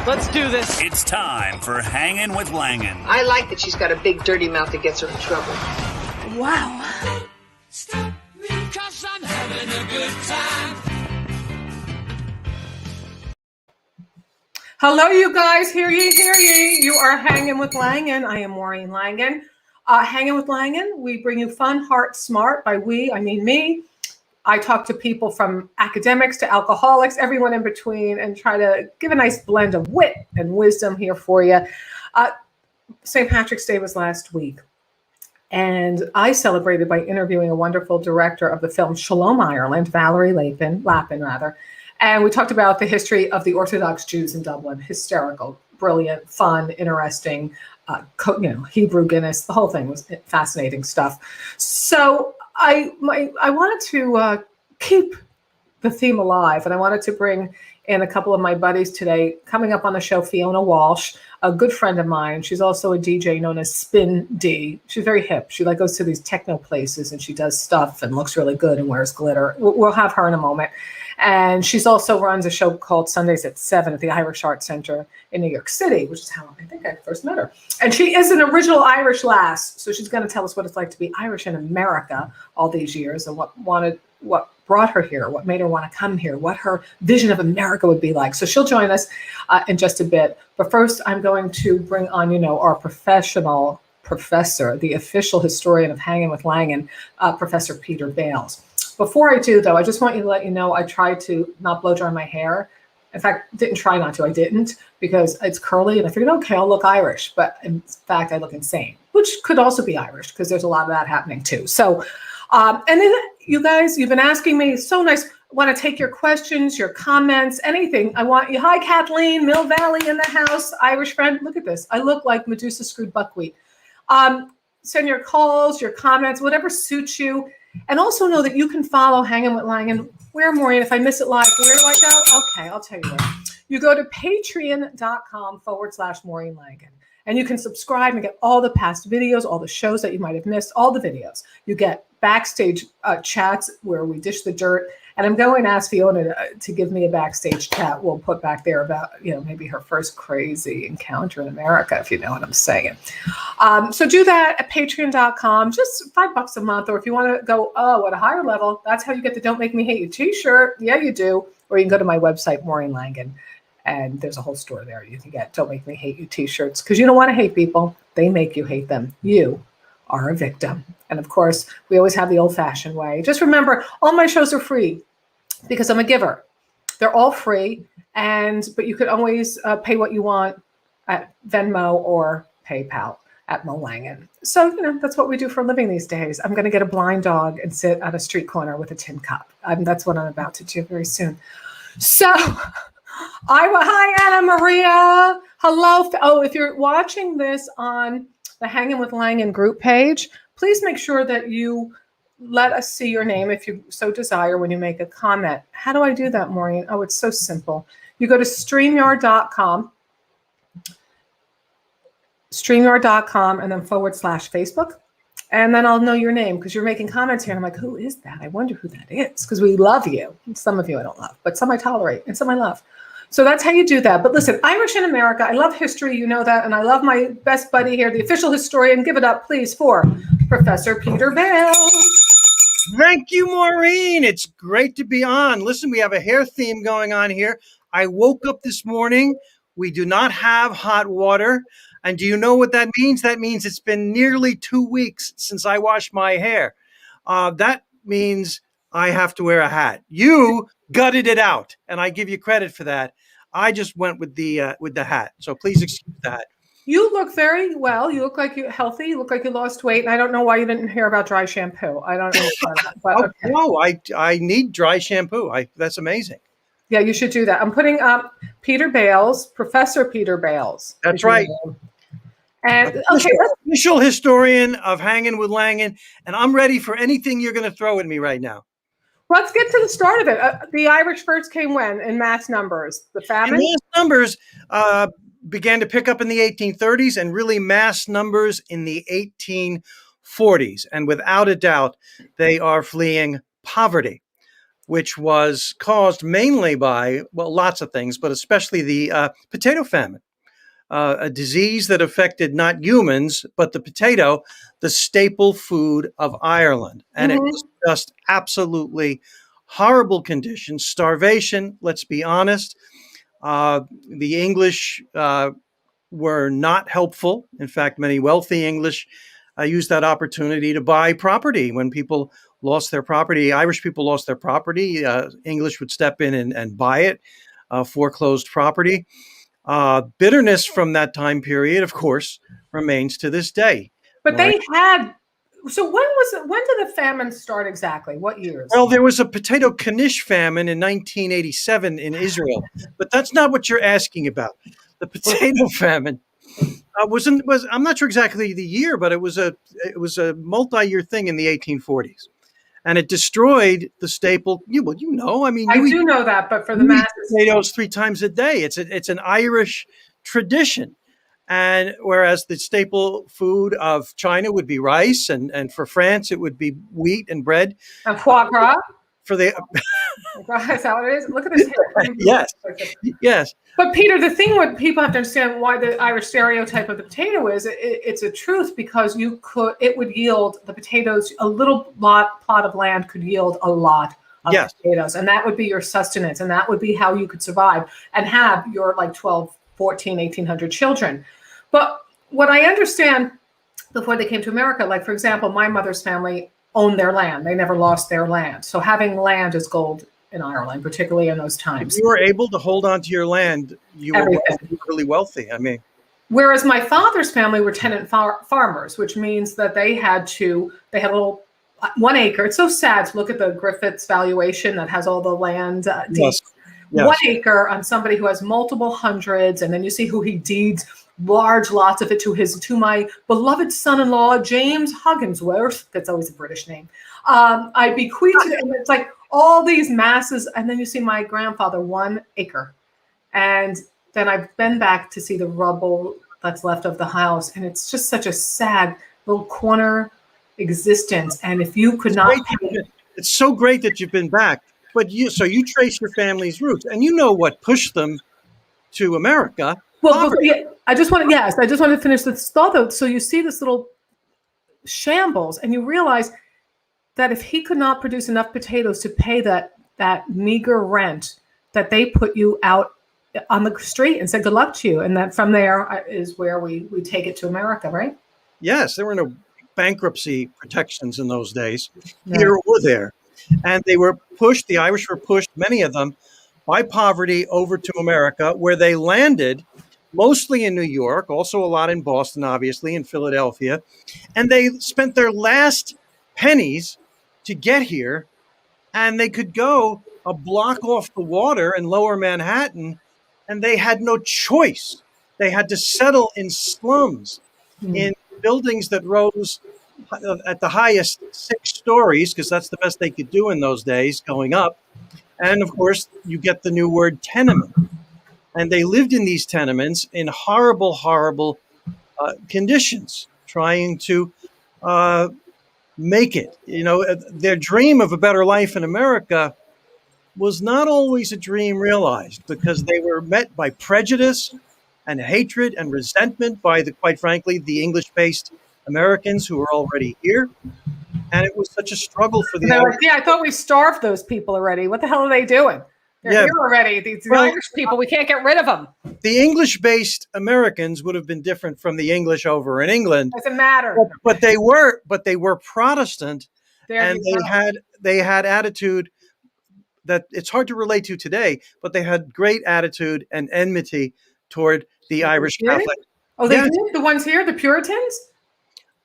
Let's do this. It's time for Hanging with Langan. I like that she's got a big dirty mouth that gets her in trouble. Wow. Stop me, 'cause I'm having a good time. Hello, you guys. Hear ye, hear ye. You are Hanging with Langan. I am Maureen Langan. Hanging with Langan, we bring you fun, heart, smart. By we, I mean me. I talk to people from academics to alcoholics, everyone in between, and try to give a nice blend of wit and wisdom here for you. St. Patrick's Day was last week, and I celebrated by interviewing a wonderful director of the film Shalom Ireland, Valerie Lappin, and we talked about the history of the Orthodox Jews in Dublin. Hysterical, brilliant, fun, interesting, Hebrew Guinness. The whole thing was fascinating stuff. So I wanted to keep the theme alive, and I wanted to bring in a couple of my buddies today. Coming up on the show, Fiona Walsh, a good friend of mine. She's also a DJ known as Spin D. She's very hip. She goes to these techno places and she does stuff and looks really good and wears glitter. We'll have her in a moment. And she's also runs a show called Sundays at 7 at the Irish Arts Center in New York City, which is how I think I first met her. And she is an original Irish lass, so she's going to tell us what it's like to be Irish in America all these years and what brought her here, what made her want to come here, what her vision of America would be like. So she'll join us in just a bit. But first, I'm going to bring on, our professional professor, the official historian of Hanging with Langan, Professor Peter Bales. Before I do, though, I just want you to let you know I tried to not blow dry my hair. In fact, didn't try not to. I didn't, because it's curly, and I figured, okay, I'll look Irish. But in fact, I look insane, which could also be Irish, because there's a lot of that happening too. So, and then you guys, you've been asking me, so nice. I want to take your questions, your comments, anything. I want you. Hi, Kathleen, Mill Valley in the house, Irish friend. Look at this. I look like Medusa screwed buckwheat. Send your calls, your comments, whatever suits you. And also know that you can follow Hanging with Langan. Where, Maureen? If I miss it live, where do I go? Okay, I'll tell you where. You go to patreon.com/Maureen Langan. And you can subscribe and get all the past videos, all the shows that you might have missed, all the videos. You get backstage chats where we dish the dirt. And I'm going to ask Fiona to give me a backstage chat we'll put back there about, maybe her first crazy encounter in America, if you know what I'm saying. So do that at patreon.com, just $5 a month. Or if you want to go, at a higher level, that's how you get the Don't Make Me Hate You t-shirt. Yeah, you do. Or you can go to my website, Maureen Langan. And there's a whole store there. You can get Don't Make Me Hate You t-shirts, because you don't want to hate people. They make you hate them. You are a victim. And of course, we always have the old-fashioned way. Just remember, all my shows are free because I'm a giver. They're all free, but you could always pay what you want at Venmo or PayPal at Mo Langan. So, that's what we do for a living these days. I'm going to get a blind dog and sit at a street corner with a tin cup. That's what I'm about to do very soon. So, hi, Anna Maria. Hello. Oh, if you're watching this on the Hanging with Langan group page, please make sure that you let us see your name if you so desire when you make a comment. How do I do that, Maureen? Oh, it's so simple. You go to StreamYard.com, and then /Facebook. And then I'll know your name because you're making comments here. And I'm like, who is that? I wonder who that is, because we love you. Some of you I don't love, but some I tolerate and some I love. So that's how you do that. But listen, Irish in America, I love history, you know that, and I love my best buddy here, the official historian. Give it up, please, for Professor Peter Bales. Thank you, Maureen. It's great to be on. Listen, we have a hair theme going on here. I woke up this morning. We do not have hot water. And do you know what that means? That means it's been nearly 2 weeks since I washed my hair. That means I have to wear a hat. You gutted it out, and I give you credit for that. I just went with the hat. So please excuse that. You look very well. You look like you're healthy. You look like you lost weight. And I don't know why you didn't hear about dry shampoo. I don't know. But okay. No, I need dry shampoo. That's amazing. Yeah, you should do that. I'm putting up Peter Bales, Professor Peter Bales. That's right. And official historian of Hanging with Langan, and I'm ready for anything you're going to throw at me right now. Let's get to the start of it. The Irish first came when? In mass numbers? The famine? In mass numbers began to pick up in the 1830s, and really mass numbers in the 1840s. And without a doubt, they are fleeing poverty. which was caused mainly by, well, lots of things, but especially the potato famine, a disease that affected not humans, but the potato, the staple food of Ireland. And it was just absolutely horrible conditions, starvation, let's be honest. The English were not helpful. In fact, many wealthy English used that opportunity to buy property. When people lost their property, Irish people lost their property, English would step in and buy it, foreclosed property. Bitterness from that time period, of course, remains to this day. But they had. So when did the famine start exactly? What years? Well, there was a potato knish famine in 1987 in Israel, but that's not what you're asking about. The potato famine was I'm not sure exactly the year, but it was a multi-year thing in the 1840s, and it destroyed the staple. I mean, I do know that, but for the you eat masses, potatoes 3 times a day. It's an Irish tradition. And whereas the staple food of China would be rice, and for France it would be wheat and bread. and foie gras. For the Is that what it is? Look at this hair. yes, yes, But Peter, the thing what people have to understand why the Irish stereotype of the potato is it's a truth, because it would yield the potatoes, a little plot of land could yield a lot of potatoes, and that would be your sustenance, and that would be how you could survive and have your like 12, 14, 1,800 children. But what I understand before they came to America, like for example, my mother's family owned their land. They never lost their land. So having land is gold in Ireland, particularly in those times. If you were able to hold on to your land, you were really wealthy. I mean, whereas my father's family were tenant farmers, which means that they had a little 1 acre. It's so sad to look at the Griffiths valuation that has all the land. Yes. 1 acre on somebody who has multiple hundreds, and then you see who he deeds large lots of it to my beloved son-in-law James Hugginsworth. That's always a British name. I bequeathed it, and it's like all these masses, and then you see my grandfather 1 acre, and then I've been back to see the rubble that's left of the house, and it's just such a sad little corner existence. And if you could not, it's so great that you've been back. But you trace your family's roots, and you know what pushed them to America. Well, I just want to finish this thought though. So you see this little shambles, and you realize that if he could not produce enough potatoes to pay that meager rent, that they put you out on the street and said good luck to you, and that from there is where we take it to America, right? Yes, there were no bankruptcy protections in those days, here or there. And they were pushed, the Irish were pushed, many of them, by poverty over to America, where they landed mostly in New York, also a lot in Boston, obviously, in Philadelphia. And they spent their last pennies to get here, and they could go a block off the water in lower Manhattan, and they had no choice. They had to settle in slums, in buildings that rose at the highest 6 stories, because that's the best they could do in those days, going up. And of course, you get the new word tenement. And they lived in these tenements in horrible, horrible conditions, trying to make it. Their dream of a better life in America was not always a dream realized, because they were met by prejudice and hatred and resentment by quite frankly, the English-based Americans who were already here. And it was such a struggle for the Irish. I thought we starved those people already. What the hell are they doing? They're here already. These Irish people, we can't get rid of them. The English-based Americans would have been different from the English over in England. Doesn't matter. But they were Protestant, and they had attitude that it's hard to relate to today, but they had great attitude and enmity toward the Irish Catholic. Oh, they did? The ones here, the Puritans?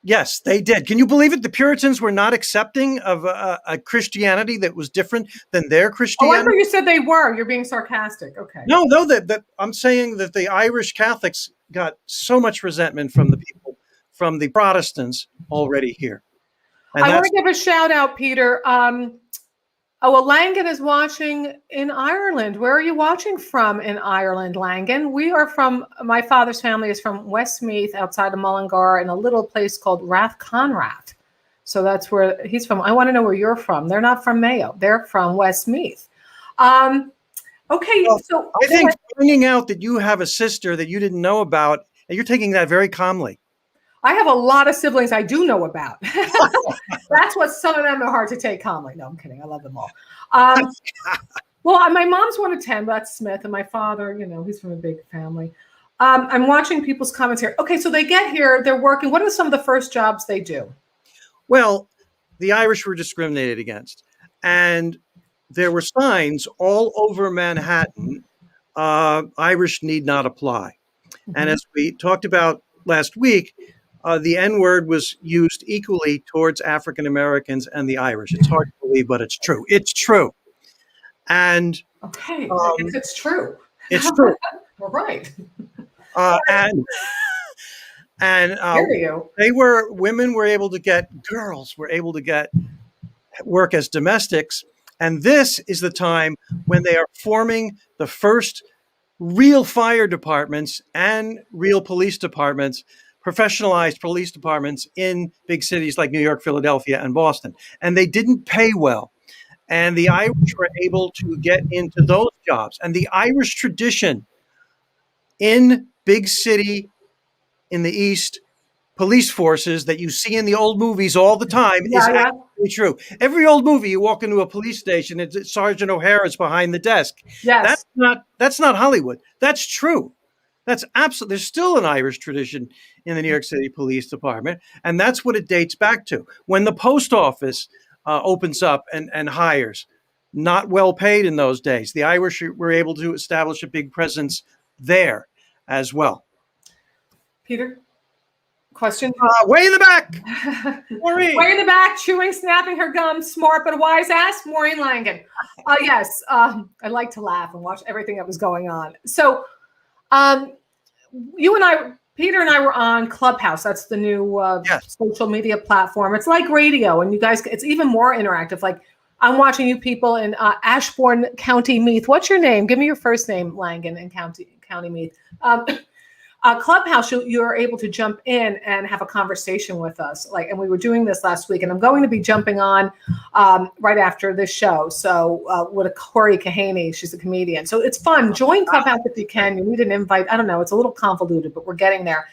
Yes, they did. Can you believe it? The Puritans were not accepting of a Christianity that was different than their Christianity. Oh, I thought you said they were. You're being sarcastic. Okay. No, that I'm saying that the Irish Catholics got so much resentment from the people, from the Protestants already here. And I want to give a shout out, Peter. Langan is watching in Ireland. Where are you watching from in Ireland, Langan? My father's family is from Westmeath, outside of Mullingar, in a little place called Rathconrath. So that's where he's from. I want to know where you're from. They're not from Mayo. They're from Westmeath. Okay, Well, so I think finding out that you have a sister that you didn't know about, and you're taking that very calmly. I have a lot of siblings I do know about. That's what some of them are hard to take calmly. No, I'm kidding. I love them all. Well, my mom's 1 of 10. That's Smith, and my father, he's from a big family. I'm watching people's comments here. Okay, so they get here, they're working. What are some of the first jobs they do? Well, the Irish were discriminated against, and there were signs all over Manhattan, Irish need not apply. Mm-hmm. And as we talked about last week, the N-word was used equally towards African Americans and the Irish. It's hard to believe, but it's true. It's true. And okay, it's true. It's true. All right. And women were able to get, girls were able to get work as domestics. And this is the time when they are forming the first real fire departments and real police departments, professionalized police departments in big cities like New York, Philadelphia, and Boston. And they didn't pay well. And the Irish were able to get into those jobs. And the Irish tradition in big city in the East police forces that you see in the old movies all the time is actually true. Every old movie, you walk into a police station, it's Sergeant O'Hara's behind the desk. Yes. That's not Hollywood. That's true. That's absolutely, there's still an Irish tradition in the New York City Police Department. And that's what it dates back to. When the post office opens up and hires, not well paid in those days, the Irish were able to establish a big presence there as well. Peter? Question? Way in the back. Maureen. Way in the back, chewing, snapping her gum, smart but a wise ass, Maureen Langan. Yes, I like to laugh and watch everything that was going on. So you and I, Peter and I were on Clubhouse. That's the new social media platform. It's like radio, and you guys, it's even more interactive. Like I'm watching you people in Ashbourne, County Meath. What's your name? Give me your first name, Langan, in County Meath. Clubhouse, you're able to jump in and have a conversation with us. And we were doing this last week, and I'm going to be jumping on right after this show. So with Corey Kahaney, she's a comedian. So it's fun. Join Clubhouse if you can. You need an invite. I don't know. It's a little convoluted, but we're getting there.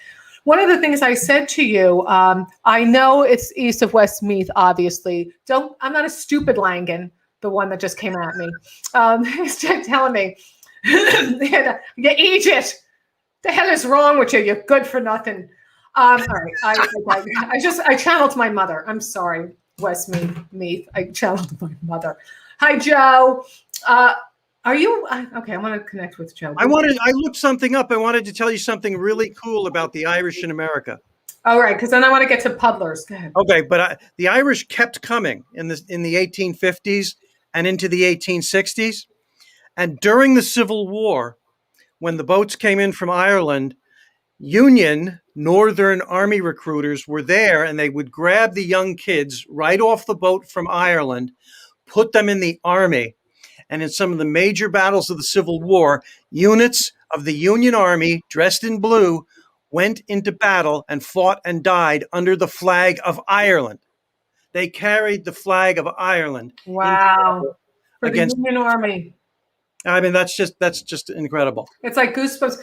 One of the things I said to you, I know it's east of Westmeath, obviously. I'm not a stupid Langan, the one that just came at me. He's telling me, you eat it. The hell is wrong with you? You're good for nothing. All right. I channeled my mother. I'm sorry, Westmeath. I channeled my mother. Hi, Joe. Are you okay? I want to connect with Joe. I looked something up. I wanted to tell you something really cool about the Irish in America. All right, because then I want to get to puddlers. Go ahead. Okay, but the Irish kept coming in the 1850s and into the 1860s, and during the Civil War, when the boats came in from Ireland, Union Northern Army recruiters were there, and they would grab the young kids right off the boat from Ireland, put them in the army. And in some of the major battles of the Civil War, units of the Union Army dressed in blue went into battle and fought and died under the flag of Ireland. They carried the flag of Ireland. Wow. For the Union Army. I mean, that's just incredible. It's like goosebumps.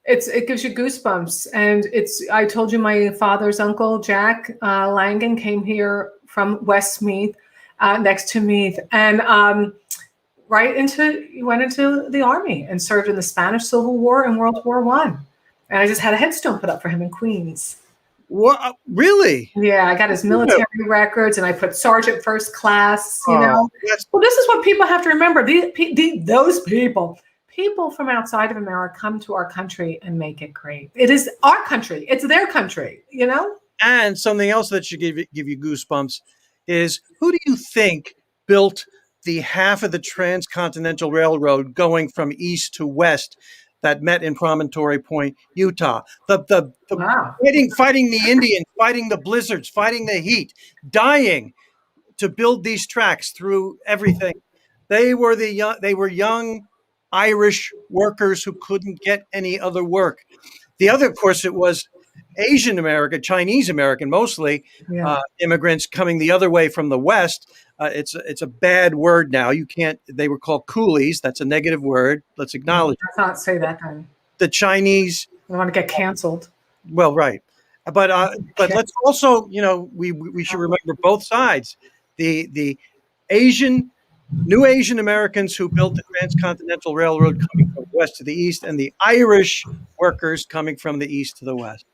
It gives you goosebumps. And I told you my father's uncle, Jack Langan, came here from Westmeath, next to Meath. And he went into the army and served in the Spanish Civil War and World War I. And I just had a headstone put up for him in Queens. What? Really? Yeah, I got his military records, and I put Sergeant First Class. Well, this is what people have to remember. Those people from outside of America come to our country and make it great. It is our country. It's their country. And something else that should give you goosebumps is, who do you think built the half of the Transcontinental Railroad going from east to west that met in Promontory Point, Utah? Wow. Fighting the Indians, fighting the blizzards, fighting the heat, dying to build these tracks through everything. They were young Irish workers who couldn't get any other work. The other, of course, it was Asian American, Chinese American mostly, Yeah. immigrants coming the other way from the West. It's a bad word now. You can't. They were called coolies. That's a negative word. Let's acknowledge Let's not say that then. the Chinese. I want to get canceled. Well, right, but let's also, we should remember both sides. The Asian New Asian Americans who built the transcontinental railroad coming from the west to the east, and the Irish workers coming from the east to the west.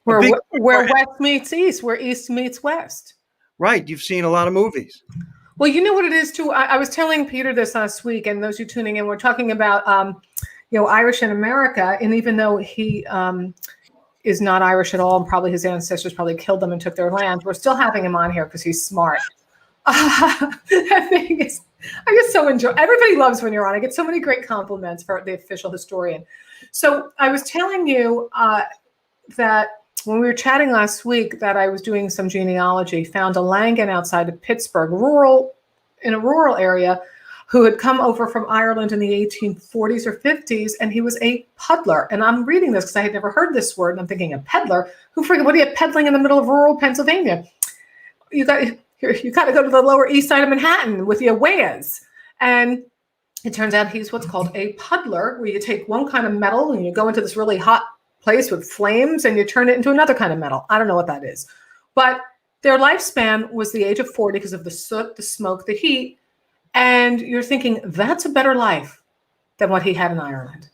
Where big- west meets east, where east meets west. Right, you've seen a lot of movies. Well, you know what it is too. I was telling Peter this last week, and those who tuning in, we're talking about Irish in America, and even though he is not Irish at all, and probably his ancestors probably killed them and took their land, we're still having him on here because he's smart. That thing is, I just so enjoy. Everybody loves when you're on. I get so many great compliments for the official historian. So I was telling you that when we were chatting last week, that I was doing some genealogy, found a Langan outside of Pittsburgh, in a rural area, who had come over from Ireland in the 1840s or 50s, and he was a puddler. And I'm reading this because I had never heard this word, and I'm thinking, a peddler? What are you peddling in the middle of rural Pennsylvania? You got to go to the Lower East Side of Manhattan with your wares. And it turns out he's what's called a puddler, where you take one kind of metal and you go into this really hot place with flames and you turn it into another kind of metal. I don't know what that is. But their lifespan was the age of 40 because of the soot, the smoke, the heat. And you're thinking, that's a better life than what he had in Ireland.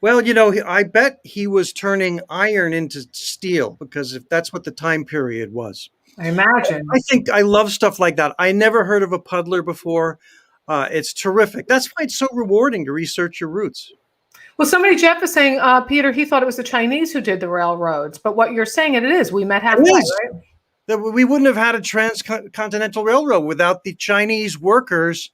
Well, I bet he was turning iron into steel, because if that's what the time period was. I imagine. I think I love stuff like that. I never heard of a puddler before. It's terrific. That's why it's so rewarding to research your roots. Well, Jeff is saying, Peter, he thought it was the Chinese who did the railroads. But what you're saying, it is. We met halfway, right? That we wouldn't have had a transcontinental railroad without the Chinese workers.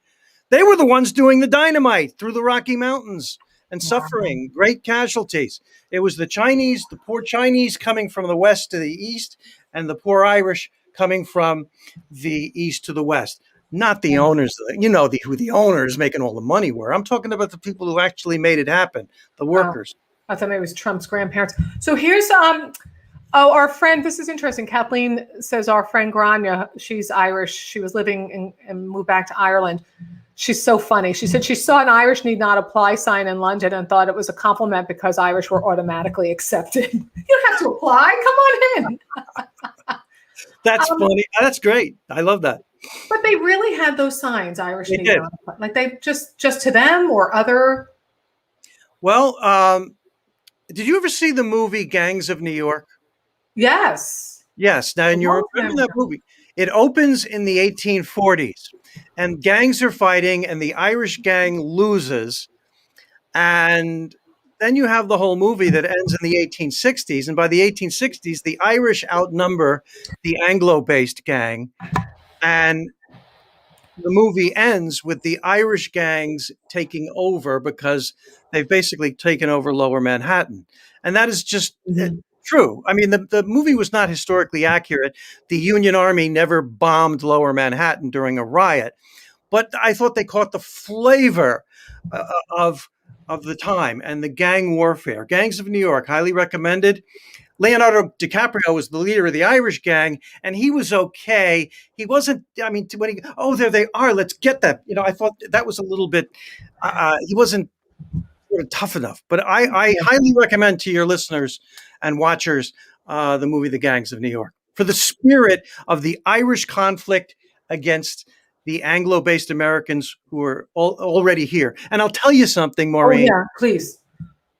They were the ones doing the dynamite through the Rocky Mountains and suffering great casualties. It was the Chinese, the poor Chinese coming from the west to the east, and the poor Irish coming from the east to the west. Not the owners, who the owners making all the money were. I'm talking about the people who actually made it happen, the workers. I thought maybe it was Trump's grandparents. So here's our friend. This is interesting. Kathleen says our friend Grania, she's Irish. She was living and moved back to Ireland. She's so funny. She said she saw an Irish need not apply sign in London and thought it was a compliment because Irish were automatically accepted. You don't have to apply. Come on in. That's funny. That's great. I love that. But they really had those signs, Irish They need did. not apply. Like they just to them or other. Well, did you ever see the movie Gangs of New York? Yes. Yes. Now, and you remember that movie. It opens in the 1840s, and gangs are fighting, and the Irish gang loses. And then you have the whole movie that ends in the 1860s. And by the 1860s, the Irish outnumber the Anglo-based gang. And the movie ends with the Irish gangs taking over because they've basically taken over Lower Manhattan. And that is just true. I mean, the movie was not historically accurate. The Union Army never bombed Lower Manhattan during a riot. But I thought they caught the flavor of the time and the gang warfare. Gangs of New York, highly recommended. Leonardo DiCaprio was the leader of the Irish gang, and he was okay. He wasn't, there they are, let's get that. I thought that was a little bit, he wasn't sort of tough enough. But I highly recommend to your listeners and watchers the movie The Gangs of New York, for the spirit of the Irish conflict against the Anglo-based Americans who are already here. And I'll tell you something, Maureen. Oh, yeah, please.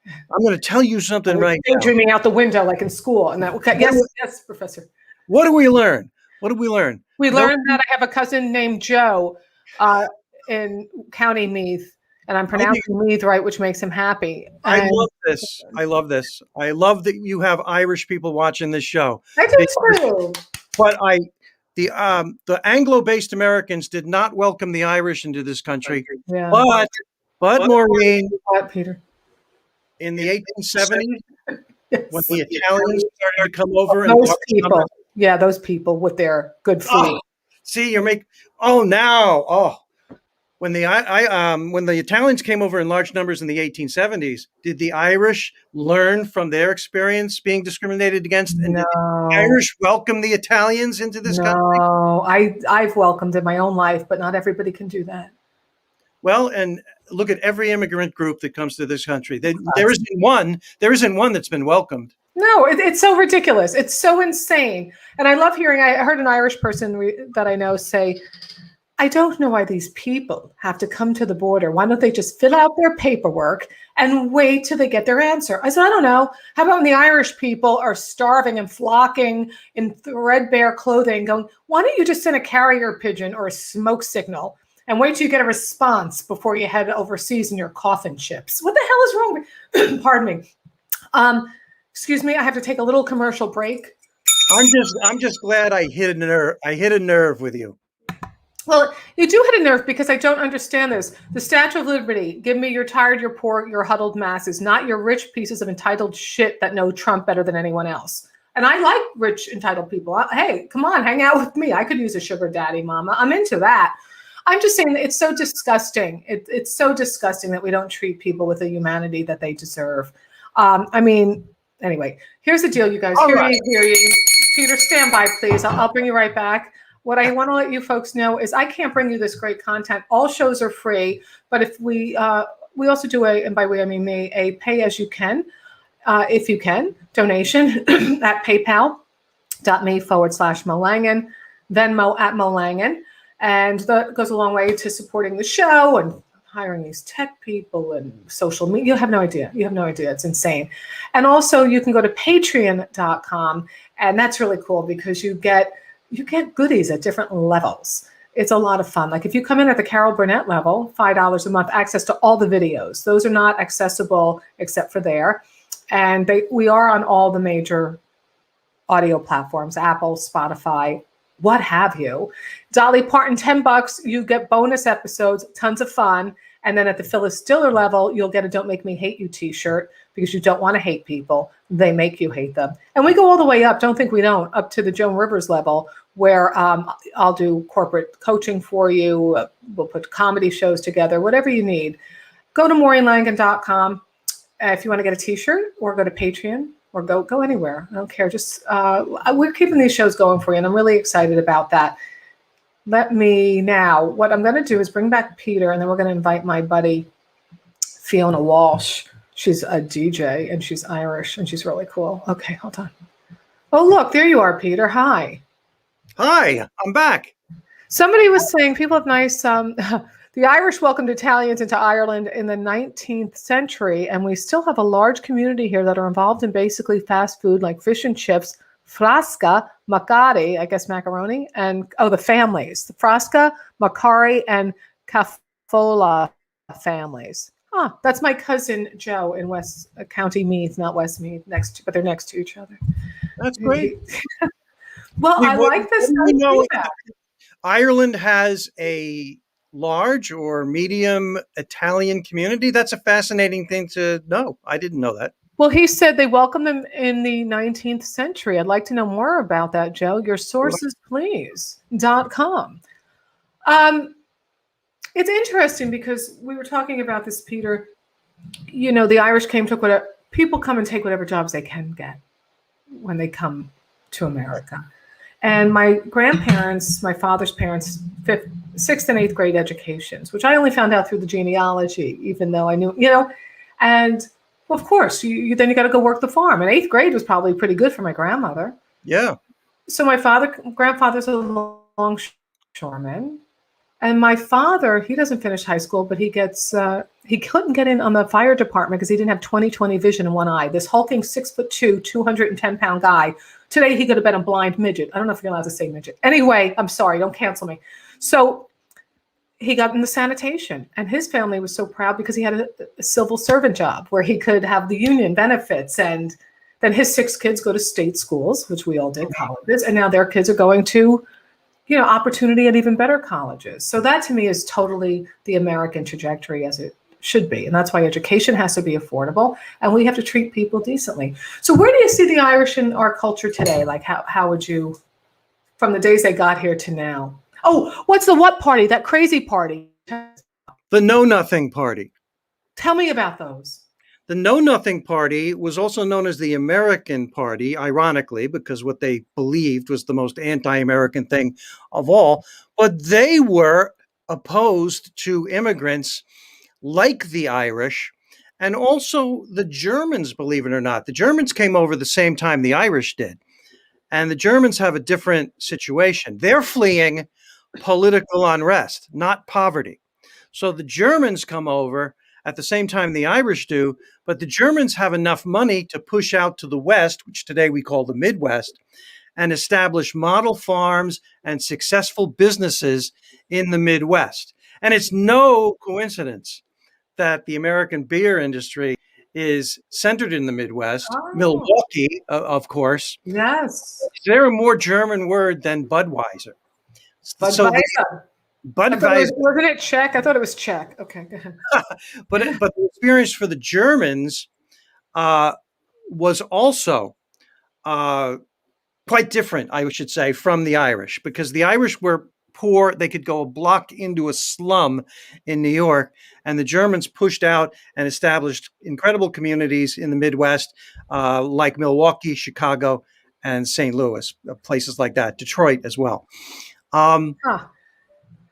I'm going to tell you something right now. Daydreaming out the window like in school. And that, okay, yes, Professor. What do we learn? What did we learn? We learned that I have a cousin named Joe in County Meath, and I'm pronouncing Meath right, which makes him happy. I love this. I love this. I love that you have Irish people watching this show. I do too. But the Anglo-based Americans did not welcome the Irish into this country. Yeah. But Maureen, What, Peter? in the 1870s, Yes. when the Italians started to come over, and Those people. Yeah, those people with their good food. See, when when when the Italians came over in large numbers in the 1870s, did the Irish learn from their experience being discriminated against? And did No. the Irish welcome the Italians into this country? No, I've welcomed in my own life, but not everybody can do that. Well, and look at every immigrant group that comes to this country. There isn't one that's been welcomed. No, it's so ridiculous. It's so insane. And I love hearing, I heard an Irish person that I know say, I don't know why these people have to come to the border. Why don't they just fill out their paperwork and wait till they get their answer? I said, I don't know. How about when the Irish people are starving and flocking in threadbare clothing going, why don't you just send a carrier pigeon or a smoke signal and wait till you get a response before you head overseas in your coffin ships? What the hell is wrong with, pardon me. Excuse me, I have to take a little commercial break. I'm just glad I hit a nerve. I hit a nerve with you. Well, you do hit a nerve because I don't understand this. The Statue of Liberty, give me your tired, your poor, your huddled masses, not your rich pieces of entitled shit that know Trump better than anyone else. And I like rich, entitled people. Hey, come on, hang out with me. I could use a sugar daddy, mama. I'm into that. I'm just saying that it's so disgusting. It's so disgusting that we don't treat people with the humanity that they deserve. I mean, anyway, here's the deal, you guys. Hear you. Peter, stand by, please. I'll bring you right back. What I want to let you folks know is I can't bring you this great content. All shows are free, but if we also do and by we I mean me, a pay as you can, if you can, donation at paypal.me/Mo Langen, Venmo at Mo Langen. And that goes a long way to supporting the show and hiring these tech people and social media. You have no idea. It's insane. And also you can go to patreon.com, and that's really cool because you get goodies at different levels. It's a lot of fun. Like if you come in at the Carol Burnett level, $5 a month, access to all the videos. Those are not accessible except for there. And we are on all the major audio platforms, Apple, Spotify, what have you. Dolly Parton, $10, you get bonus episodes, tons of fun. And then at the Phyllis Diller level, you'll get a Don't Make Me Hate You t-shirt because you don't want to hate people. They make you hate them. And we go all the way up, don't think we don't, up to the Joan Rivers level where I'll do corporate coaching for you. We'll put comedy shows together, whatever you need. Go to MaureenLangen.com if you want to get a t-shirt or go to Patreon or go anywhere. I don't care. Just we're keeping these shows going for you, and I'm really excited about that. What I'm going to do is bring back Peter, and then we're going to invite my buddy, Fiona Walsh. She's a DJ, and she's Irish, and she's really cool. Okay, hold on. Oh, look, there you are, Peter. Hi. Hi, I'm back. Somebody was saying people have nice, the Irish welcomed Italians into Ireland in the 19th century, and we still have a large community here that are involved in basically fast food like fish and chips, Frasca, Macari, I guess macaroni, and the families, the Frasca, Macari, and Cafola families. That's my cousin Joe in West County Meath, not Westmeath, but they're next to each other. That's great. Well, I like this. Ireland has a large or medium Italian community. That's a fascinating thing to know. I didn't know that. Well, he said they welcomed them in the 19th century. I'd like to know more about that, Joe. Your sources, please.com. It's interesting because we were talking about this, Peter. You know, the Irish people come and take whatever jobs they can get when they come to America. And my grandparents, my father's parents, 6th and 8th grade educations, which I only found out through the genealogy, even though I knew, and of course, then you got to go work the farm. And 8th grade was probably pretty good for my grandmother. Yeah. So my grandfather's a longshoreman. And my father, he doesn't finish high school, but he couldn't get in on the fire department because he didn't have 20/20 vision in one eye. This hulking 6'2", 210-pound guy. Today he could have been a blind midget. I don't know if you're allowed to say midget. Anyway, I'm sorry, don't cancel me. So he got into sanitation, and his family was so proud because he had a civil servant job where he could have the union benefits. And then his 6 kids go to state schools, which we all did, colleges, and now their kids are going to opportunity at even better colleges. So that to me is totally the American trajectory as it should be. And that's why education has to be affordable and we have to treat people decently. So where do you see the Irish in our culture today? Like how would you, from the days they got here to now? Oh, what's the what party? That crazy party. The Know Nothing Party. Tell me about those. The Know Nothing Party was also known as the American Party, ironically, because what they believed was the most anti-American thing of all. But they were opposed to immigrants like the Irish and also the Germans, believe it or not. The Germans came over the same time the Irish did. And the Germans have a different situation. They're fleeing political unrest, not poverty. So the Germans come over at the same time the Irish do, but the Germans have enough money to push out to the West, which today we call the Midwest, and establish model farms and successful businesses in the Midwest. And it's no coincidence that the American beer industry is centered in the Midwest. Oh. Milwaukee, of course. Yes. Is there a more German word than Budweiser? So Budweiser. Wasn't it Czech? I thought it was Czech. Okay, go ahead. but the experience for the Germans was also quite different, I should say, from the Irish, because the Irish were poor. They could go a block into a slum in New York, and the Germans pushed out and established incredible communities in the Midwest, like Milwaukee, Chicago, and St. Louis, places like that, Detroit as well.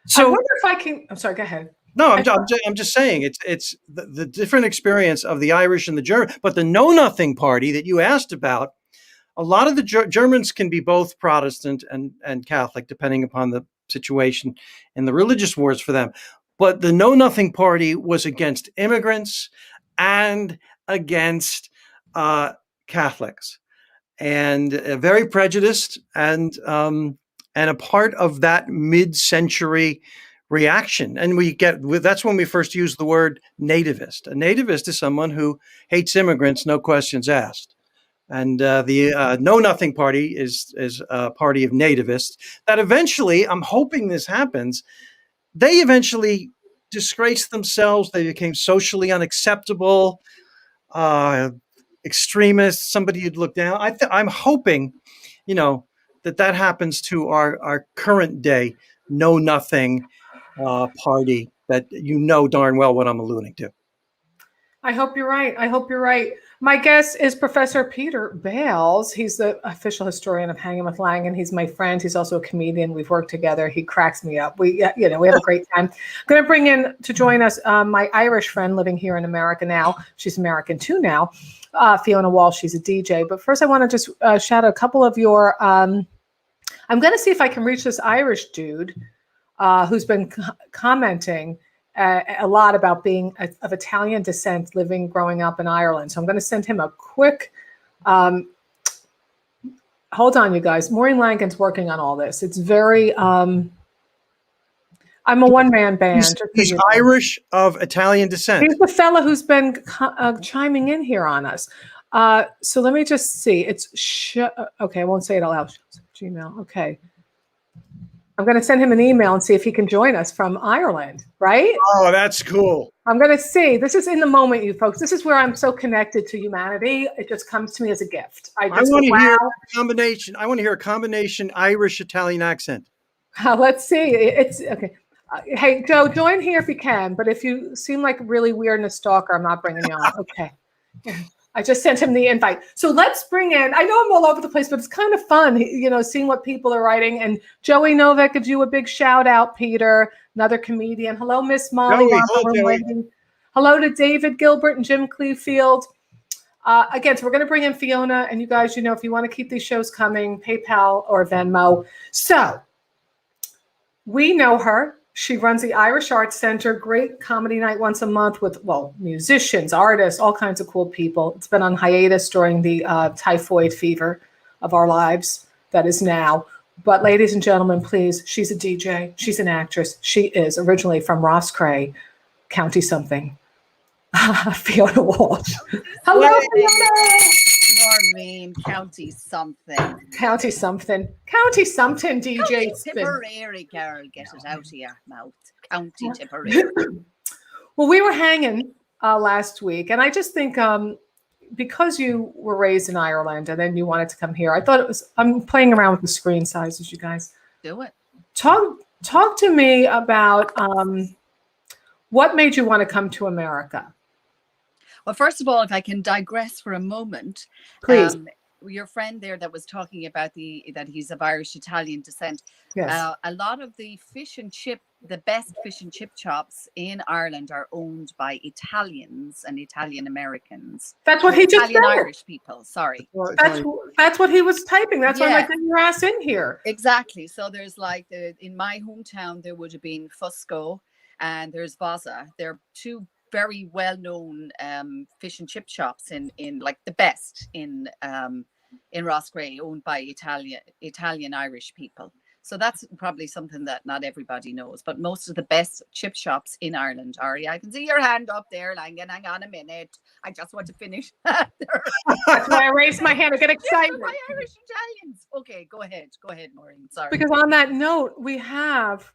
So I wonder if I can. I'm sorry. Go ahead. No, I'm just saying it's the different experience of the Irish and the German. But the Know Nothing Party that you asked about, a lot of the Germans can be both Protestant and Catholic, depending upon the situation in the religious wars for them. But the Know Nothing Party was against immigrants and against Catholics, and very prejudiced, and a part of that mid-century reaction. And that's when we first used the word nativist. A nativist is someone who hates immigrants, no questions asked. And the Know Nothing Party is a party of nativists that eventually, I'm hoping this happens, they eventually disgraced themselves. They became socially unacceptable, extremists, somebody you'd look down. I'm hoping, that happens to our current day Know Nothing party, that darn well what I'm alluding to. I hope you're right. My guest is Professor Peter Bales. He's the official historian of Hanging with Langan. He's my friend. He's also a comedian. We've worked together. He cracks me up. We have a great time. I'm going to bring in to join us my Irish friend living here in America now. She's American too now. Fiona Walsh. She's a DJ. But first, I want to just shout out a couple of your. I'm going to see if I can reach this Irish dude who's been commenting a lot about being of Italian descent, growing up in Ireland. So I'm going to send him a quick, hold on, you guys. Maureen Langan's working on all this. It's very, I'm a one-man band. He's Irish of Italian descent. He's the fella who's been chiming in here on us. So let me just see. It's, okay, I won't say it out loud. Gmail, okay. I'm going to send him an email and see if he can join us from Ireland, right? Oh, that's cool. I'm going to see. This is in the moment, you folks. This is where I'm so connected to humanity. It just comes to me as a gift. I want to hear a combination. I want to hear a combination Irish-Italian accent. Let's see. It's okay. Hey, Joe, join here if you can. But if you seem like really weird and a stalker, I'm not bringing you on. Okay. I just sent him the invite. So let's bring in, I know I'm all over the place, but it's kind of fun, seeing what people are writing. And Joey Novak gives you a big shout out, Peter, another comedian. Hello, Miss Molly. Hello to David Gilbert and Jim Clevefield. Again, so we're going to bring in Fiona. And you guys, if you want to keep these shows coming, PayPal or Venmo. So we know her. She runs the Irish Arts Center, great comedy night once a month with, musicians, artists, all kinds of cool people. It's been on hiatus during the typhoid fever of our lives that is now. But ladies and gentlemen, please, she's a DJ. She's an actress. She is originally from Rosscray, County something. Fiona Walsh. Hello, Fiona. Maureen, County something. County something. County something, DJ. County Tipperary, girl. Get it out of your mouth. County Tipperary. Well, we were hanging last week, and I just think because you were raised in Ireland and then you wanted to come here, I thought I'm playing around with the screen sizes, you guys. Do it. Talk to me about What made you want to come to America? Well, first of all, if I can digress for a moment, Please. Your friend there that was talking about that he's of Irish Italian descent. Yes. A lot of the the best fish and chip shops in Ireland are owned by Italians and Italian Americans. That's what he just Italian said. Irish people. Sorry. That's what he was typing. That's why I'm Yeah. like, get your ass in here. Exactly. So there's like in my hometown there would have been Fusco and there's Vaza. They're two very well-known fish and chip shops in like the best in Roscrea, owned by Italian Irish people. So that's probably something that not everybody knows, but most of the best chip shops in Ireland are. I can see your hand up there, Langan. Hang on a minute. I just want to finish. That's why I raised my hand. I get excited. My Irish Italians. Okay, go ahead. Go ahead, Maureen. Sorry. Because on that note, we have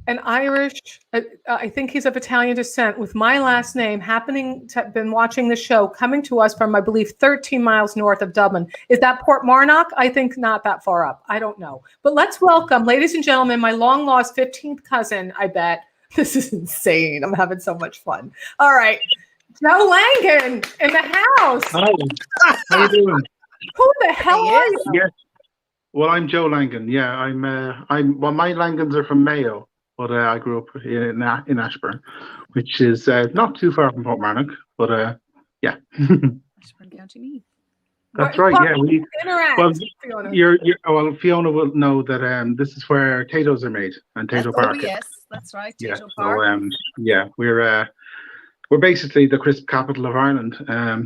an Irish, I think he's of Italian descent, with my last name, happening to have been watching the show, coming to us from, I believe, 13 miles north of Dublin. Is that Port Marnock? I think not that far up. I don't know. But let's welcome, ladies and gentlemen, my long-lost 15th cousin, I bet. This is insane. I'm having so much fun. All right. Joe Langan in the house. Hi. How you doing? Who the hell are you? Yes. Well, I'm Joe Langan. Yeah, well, my Langans are from Mayo. But I grew up in Ashburn, which is not too far from Portmarnock. But yeah, Ashburn County Meath. That's right. Yeah, Interact. Well, Fiona. Fiona will know that this is where Tato's are made, and Tato Park. Oh yes, that's right. Yeah. Tato Park. So yeah, we're basically the crisp capital of Ireland.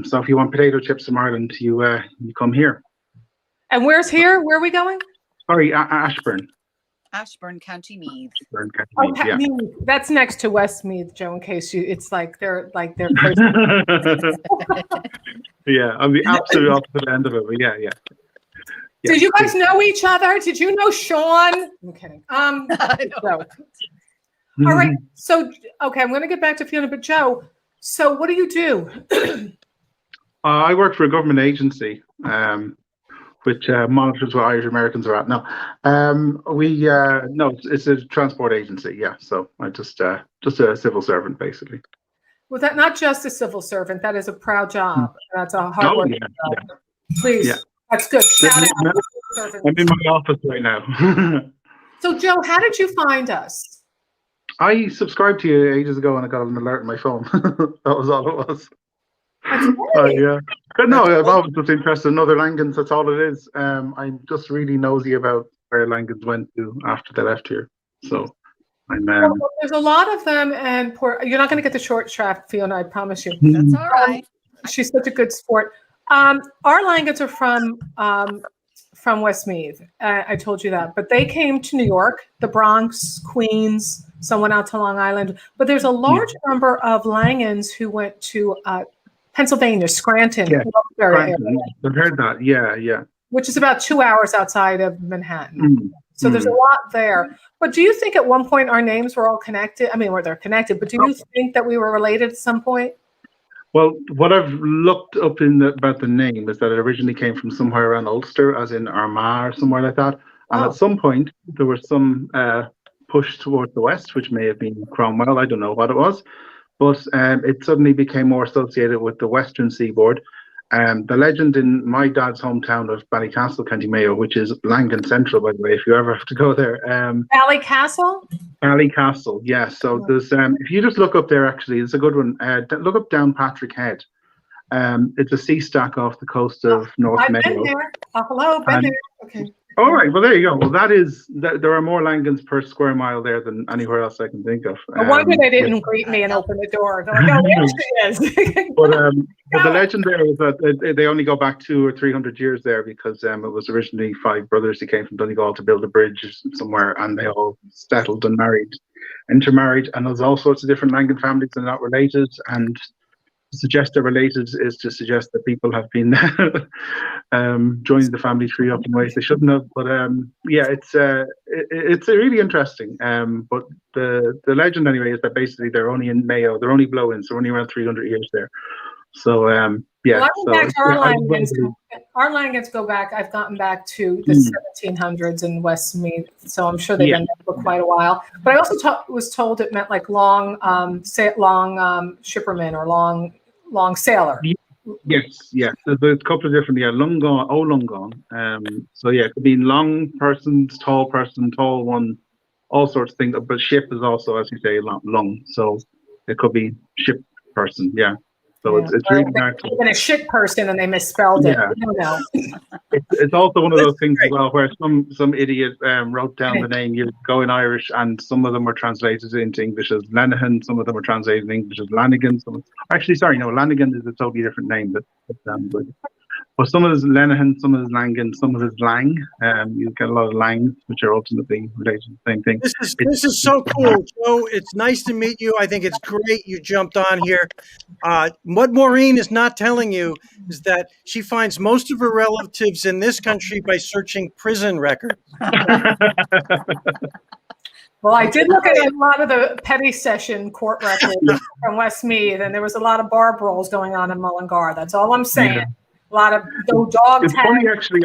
So if you want potato chips from Ireland, you come here. And where's here? Where are we going? Sorry, Ashburn. Ashburn County Meath. Ashburn County Meath, yeah. Meath. That's next to Westmeath, Joe. In case it's like they're crazy. Yeah, I'm the absolute opposite end of it. But yeah. Did you guys know each other? Did you know Sean? I'm kidding. So. All right. So okay, I'm going to get back to Fiona, but Joe. So what do you do? I work for a government agency. Which monitors what Irish Americans are at. No, it's a transport agency. Yeah, so I just a civil servant basically. Was that not just a civil servant? That is a proud job. That's a hard work. Yeah. Please, that's good. Shout out. I'm in my office right now. So, Joe, how did you find us? I subscribed to you ages ago and I got an alert on my phone. That was all it was. Yeah. But no, I've always just interested in other Langans. That's all it is. I'm just really nosy about where Langans went to after they left here. So I'm. There's a lot of them, and you're not going to get the short shaft, Fiona. I promise you. That's all right. She's such a good sport. Our Langans are from Westmeath. I told you that, but they came to New York, the Bronx, Queens. Some went out to Long Island, but there's a large number of Langans who went to Pennsylvania, Scranton. Yeah, area. I've heard that. Yeah. Which is about 2 hours outside of Manhattan. So there's a lot there. But do you think at one point our names were all connected? I mean, they're connected, but do you think that we were related at some point? Well, what I've looked up about the name is that it originally came from somewhere around Ulster, as in Armagh or somewhere like that. And at some point, there was some push towards the west, which may have been Cromwell. I don't know what it was. But it suddenly became more associated with the western seaboard. The legend in my dad's hometown of Ballycastle, County Mayo, which is Langan Central, by the way, if you ever have to go there. Ballycastle? Ballycastle, yeah. So there's, if you just look up there, actually, it's a good one. Look up Downpatrick Head. It's a sea stack off the coast of North Mayo. I've been there. Hello, been there. Okay. All right, well, there you go. Well, there are more Langans per square mile there than anywhere else I can think of. No wonder they didn't greet me and open the door. They're like, oh, there she is. But the legend there is that they only go back 200 or 300 years there because it was originally 5 brothers who came from Donegal to build a bridge somewhere, and they all settled and intermarried, and there's all sorts of different Langan families that are not related, and to suggest they're related is to suggest that people have been joining the family tree up in ways they shouldn't have. But yeah, it's really interesting. But the legend anyway is that basically they're only in Mayo, they're only blow-ins, they're only around 300 years there. So yeah. Well, So our Langans go back. I've gotten back to the 1700s in Westmeath, so I'm sure they've been there for quite a while. But I also was told it meant like long shipperman or long sailor. Yes, yeah. There's a couple of different, long gone, oh, long gone. So yeah, it could be long persons, tall person, tall one, all sorts of things. But ship is also, as you say, long. So it could be ship person, yeah. So Yeah. it's really hard They've been a shit person and they misspelled it. Yeah. I don't know. It's also one of those things as great. well where some idiot wrote down the name you go in Irish, and some of them were translated into English as Lenihan, some of them were translated in English as Lanigan. Actually, sorry, no, Lanigan is a totally different name, but some of it is Lenihan, some of it is Langan, some of it is Lang. You get a lot of Langs, which are ultimately related to the same thing. This is so cool, Joe. It's nice to meet you. I think it's great you jumped on here. What Maureen is not telling you is that she finds most of her relatives in this country by searching prison records. Well, I did look at a lot of the petty session court records from Westmeath, and there was a lot of bar brawls going on in Mullingar. That's all I'm saying. Yeah. A lot of dog It's tags. funny, actually.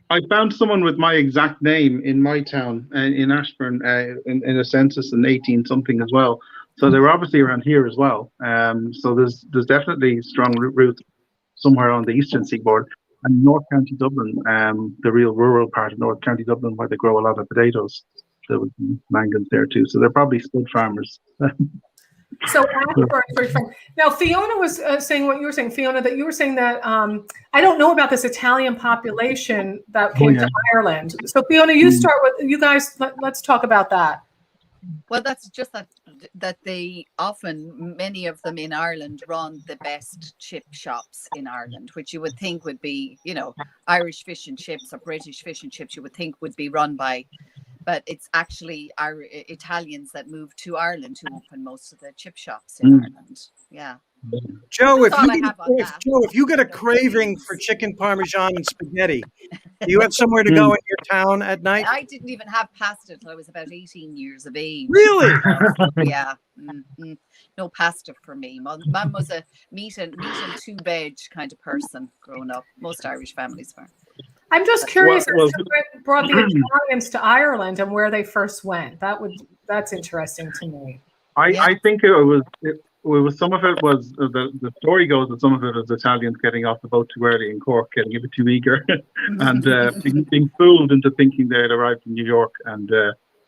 I found someone with my exact name in my town, in Ashburn, in a census in 18 something as well. So they were obviously around here as well. So there's definitely strong roots somewhere on the eastern seaboard. And North County Dublin, the real rural part of North County Dublin, where they grow a lot of potatoes. There was Mangans there too. So they're probably spud farmers. So Ashburn, very fun. Now Fiona was saying what you were saying, Fiona, that you were saying that I don't know about this Italian population that came to Ireland. So Fiona, you start with you guys. Let's talk about that. Well, that's just that they often, many of them in Ireland, run the best chip shops in Ireland, which you would think would be, Irish fish and chips or British fish and chips. You would think would be run by. But it's actually our Italians that moved to Ireland who open most of the chip shops in Ireland. Yeah. Joe, if you get a craving for chicken parmesan and spaghetti, do you have somewhere to go in your town at night? I didn't even have pasta till I was about 18 years of age. Really? Yeah. Mm-hmm. No pasta for me. Mum was a meat and two veg kind of person growing up. Most Irish families were. I'm just curious as to what brought the Italians to Ireland and where they first went. That's interesting to me. I think it was some of it was the story goes that some of it was Italians getting off the boat too early in Cork, getting a bit too eager, and being fooled into thinking they had arrived in New York and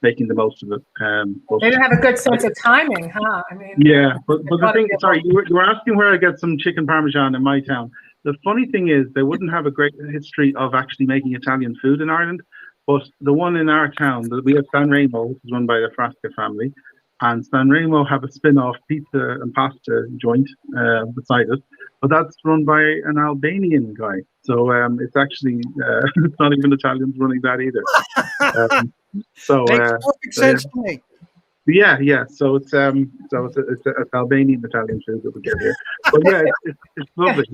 making the most of it. They didn't have a good sense of timing, huh? I mean, yeah, but the thing, sorry, you were asking where I get some chicken parmesan in my town. The funny thing is, they wouldn't have a great history of actually making Italian food in Ireland, but the one in our town, we have San Remo, which is run by the Frasca family, and San Remo have a spin-off pizza and pasta joint beside it, but that's run by an Albanian guy. So it's actually it's not even Italians running that either. Makes perfect sense to me. Yeah. So it's Albanian Italian food that we get here. But yeah, it's lovely.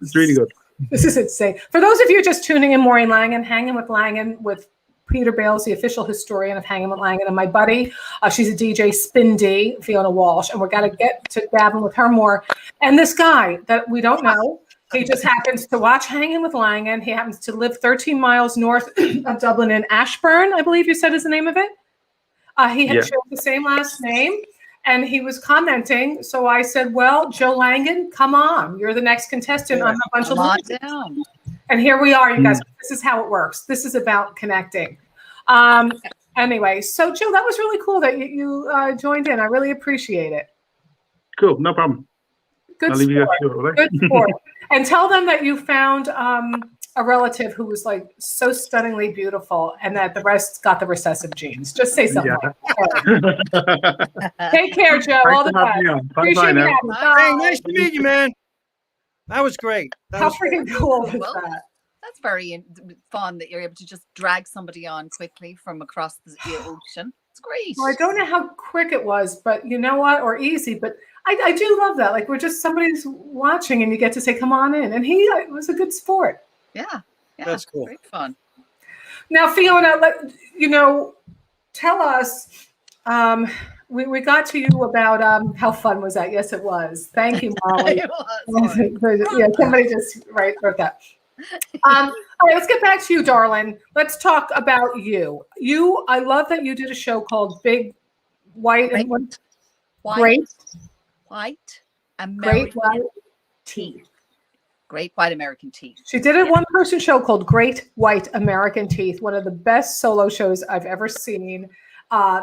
It's really good. This is insane. For those of you just tuning in, Maureen Langan, Hanging with Langan with Peter Bales, the official historian of Hanging with Langan, and my buddy, she's a DJ, Spin D, Fiona Walsh, and we're going to get to dabbing with her more. And this guy that we don't know, he just happens to watch Hanging with Langan. He happens to live 13 miles north of Dublin in Ashburn, I believe you said is the name of it. He had shared the same last name, and he was commenting. So I said, well, Joe Langan, come on. You're the next contestant on a bunch of down. And here we are, you guys. This is how it works. This is about connecting. Anyway, so Joe, that was really cool that you joined in. I really appreciate it. Cool, no problem. Good I'll leave you sport. guys to it, Good sport. And tell them that you found a relative who was like so stunningly beautiful, and that the rest got the recessive genes. Just say something. Take care, Joe. All the best. Bye now. Hey, nice to meet you, man. That was great. How freaking cool was that? That's very fun that you're able to just drag somebody on quickly from across the ocean. It's great. Well, I don't know how quick it was, but you know what? Or easy, but I do love that. Like, we're just somebody's watching and you get to say, come on in. And it was a good sport. Yeah. That's cool. Great fun. Now, Fiona, tell us, we got to you about how fun was that? Yes, it was. Thank you, Molly. It was. Yeah, somebody just wrote that. All right, let's get back to you, darling. Let's talk about you. I love that you did a show called Big White and what? Great White Great American White Teeth. Great White American Teeth. She did a one-person show called Great White American Teeth, one of the best solo shows I've ever seen.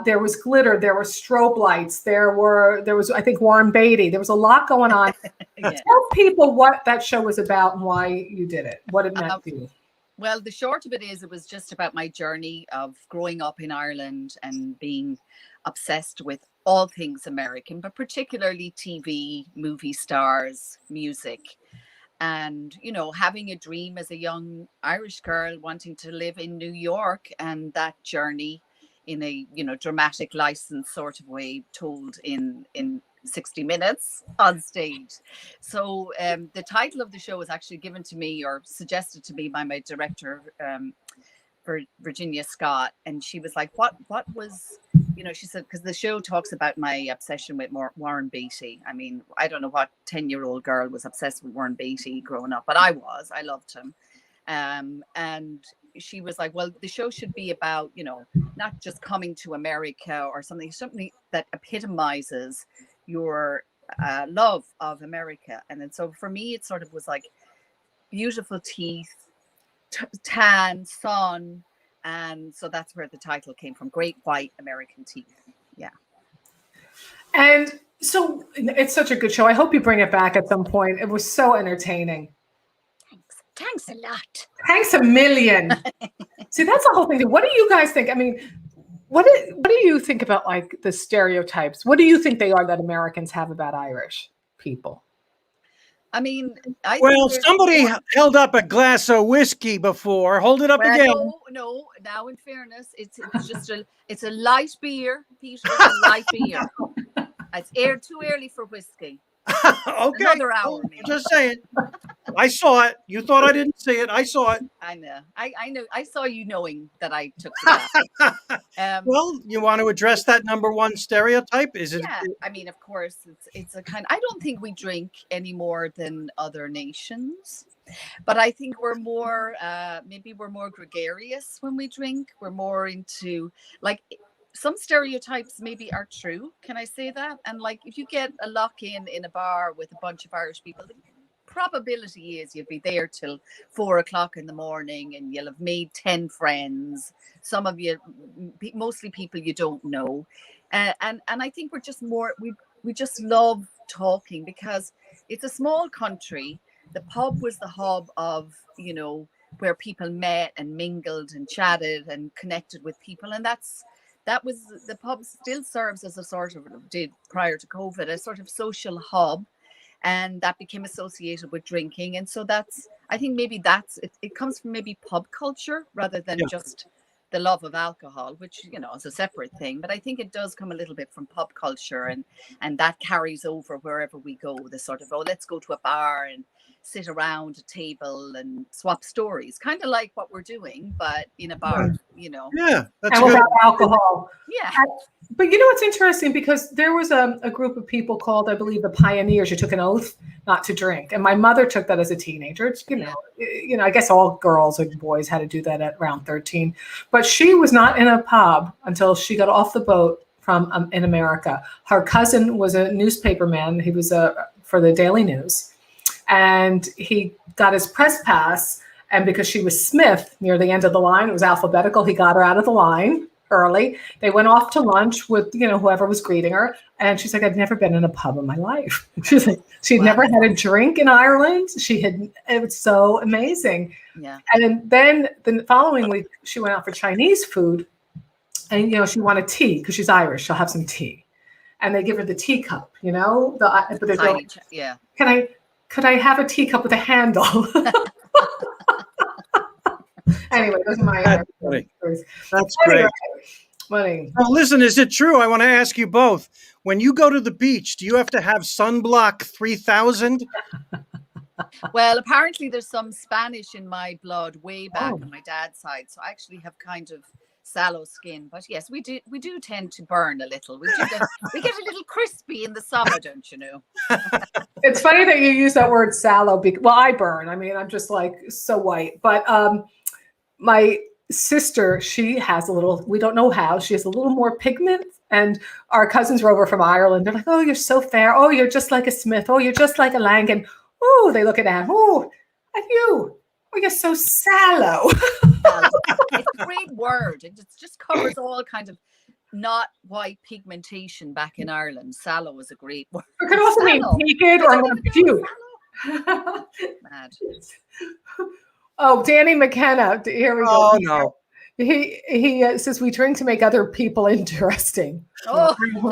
There was glitter, there were strobe lights, there was I think Warren Beatty. There was a lot going on. Yeah. Tell people what that show was about and why you did it, what it meant to you. Well, the short of it is, it was just about my journey of growing up in Ireland and being obsessed with all things American, but particularly TV, movie stars, music. And, you know, having a dream as a young Irish girl wanting to live in New York, and that journey in a, you know, dramatic license sort of way told in 60 minutes on stage. So the title of the show was actually given to me or suggested to me by my director, Virginia Scott. And she was like, what was, you know, she said, because the show talks about my obsession with Warren Beatty. I mean, I don't know what 10-year-old girl was obsessed with Warren Beatty growing up, but I loved him. And she was like, well, the show should be about, you know, not just coming to America or something that epitomizes your love of America. And then so for me, it sort of was like beautiful teeth, tan, sun. And so that's where the title came from, Great White American Teeth. Yeah. And so it's such a good show. I hope you bring it back at some point. It was so entertaining. Thanks a lot. Thanks a million. See, that's the whole thing. What do you guys think? I mean, what do you think about like the stereotypes? What do you think they are that Americans have about Irish people? I mean, somebody held up a glass of whiskey before. Hold it up again. No. Now, in fairness, it's just a light beer, Peter. It's a light beer. It's too early for whiskey. Okay. Another hour. Just saying. I saw it. You thought I didn't see it. I saw it. I know. I know. I saw you knowing that I took the well, you want to address that number one stereotype? Is it? Yeah. I mean, of course, it's a kind. I don't think we drink any more than other nations, but I think we're more. Maybe we're more gregarious when we drink. We're more into like. Some stereotypes maybe are true. Can I say that? And like, if you get a lock-in a bar with a bunch of Irish people, the probability is you'll be there till 4 o'clock in the morning and you'll have made 10 friends. Some of you, mostly people you don't know. And I think we're just more, we just love talking because it's a small country. The pub was the hub of, you know, where people met and mingled and chatted and connected with people. And that was the pub still serves as a sort of, did prior to COVID, a sort of social hub, and that became associated with drinking. And so I think maybe it comes from maybe pub culture rather than just the love of alcohol, which, you know, is a separate thing. But I think it does come a little bit from pub culture, and that carries over wherever we go. The sort of, let's go to a bar and sit around a table and swap stories, kind of like what we're doing, but in a bar, you know. Yeah, that's and without alcohol. Yeah. But you know what's interesting, because there was a group of people called, I believe, the Pioneers. You took an oath not to drink, and my mother took that as a teenager. It's, you know, I guess all girls and boys had to do that at around 13. But she was not in a pub until she got off the boat from in America. Her cousin was a newspaperman. He was for the Daily News. And he got his press pass, and because she was Smith near the end of the line, it was alphabetical, he got her out of the line early. They went off to lunch with, you know, whoever was greeting her, and she's like, I've never been in a pub in my life. She's like, she'd never had a drink in Ireland. It was so amazing. Yeah. And then the following week, she went out for Chinese food, and, you know, she wanted tea because she's Irish. She'll have some tea. And they give her the teacup, you know, yeah. Could I have a teacup with a handle? Anyway, those are my stories. That's great. Funny. Well, listen, is it true? I want to ask you both. When you go to the beach, do you have to have sunblock 3000? Well, apparently there's some Spanish in my blood way back on my dad's side. So I actually have kind of sallow skin. But yes, we do tend to burn a little. We get a little crispy in the summer, don't you know? It's funny that you use that word sallow. Well, I burn. I mean, I'm just like so white. But my sister, she has a little, we don't know how, she has a little more pigment. And our cousins were over from Ireland. They're like, oh, you're so fair. Oh, you're just like a Smith. Oh, you're just like a Langan. Oh, they look at Anne. Oh, and you. Oh, you're so sallow. Sallow. It's a great word. It just covers all kind of not white pigmentation back in Ireland. Sallow is a great word. It could also mean peaked or puke. Mad. Oh, Danny McKenna. Here we go. Oh no. He says we drink to make other people interesting. Oh, good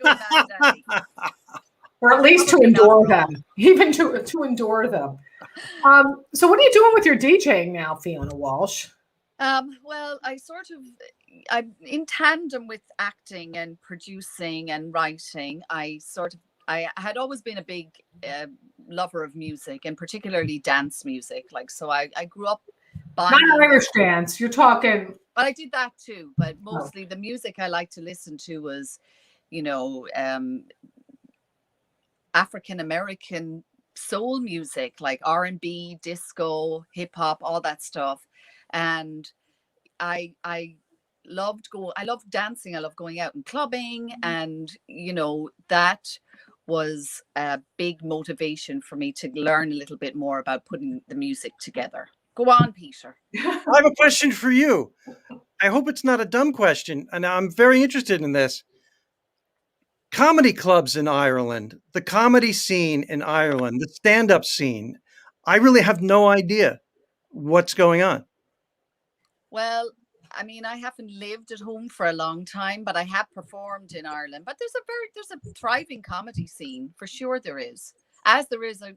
man, Danny. Or at least to endure them. Even to endure them. So what are you doing with your DJing now, Fiona Walsh? Well, I'm in tandem with acting and producing and writing. I had always been a big lover of music, and particularly dance music. Like, so I grew up buying. Not Irish dance. You're talking. But I did that too. But mostly the music I like to listen to was, African American soul music, like R&B, disco, hip hop, all that stuff. And I loved dancing. I love going out and clubbing, and that was a big motivation for me to learn a little bit more about putting the music together. Go on, Peter. I have a question for you. I hope it's not a dumb question, and I'm very interested in this. Comedy clubs in Ireland, the comedy scene in Ireland, the stand-up scene, I really have no idea what's going on. Well, I mean, I haven't lived at home for a long time, but I have performed in Ireland. But there's a thriving comedy scene, for sure there is. As there is a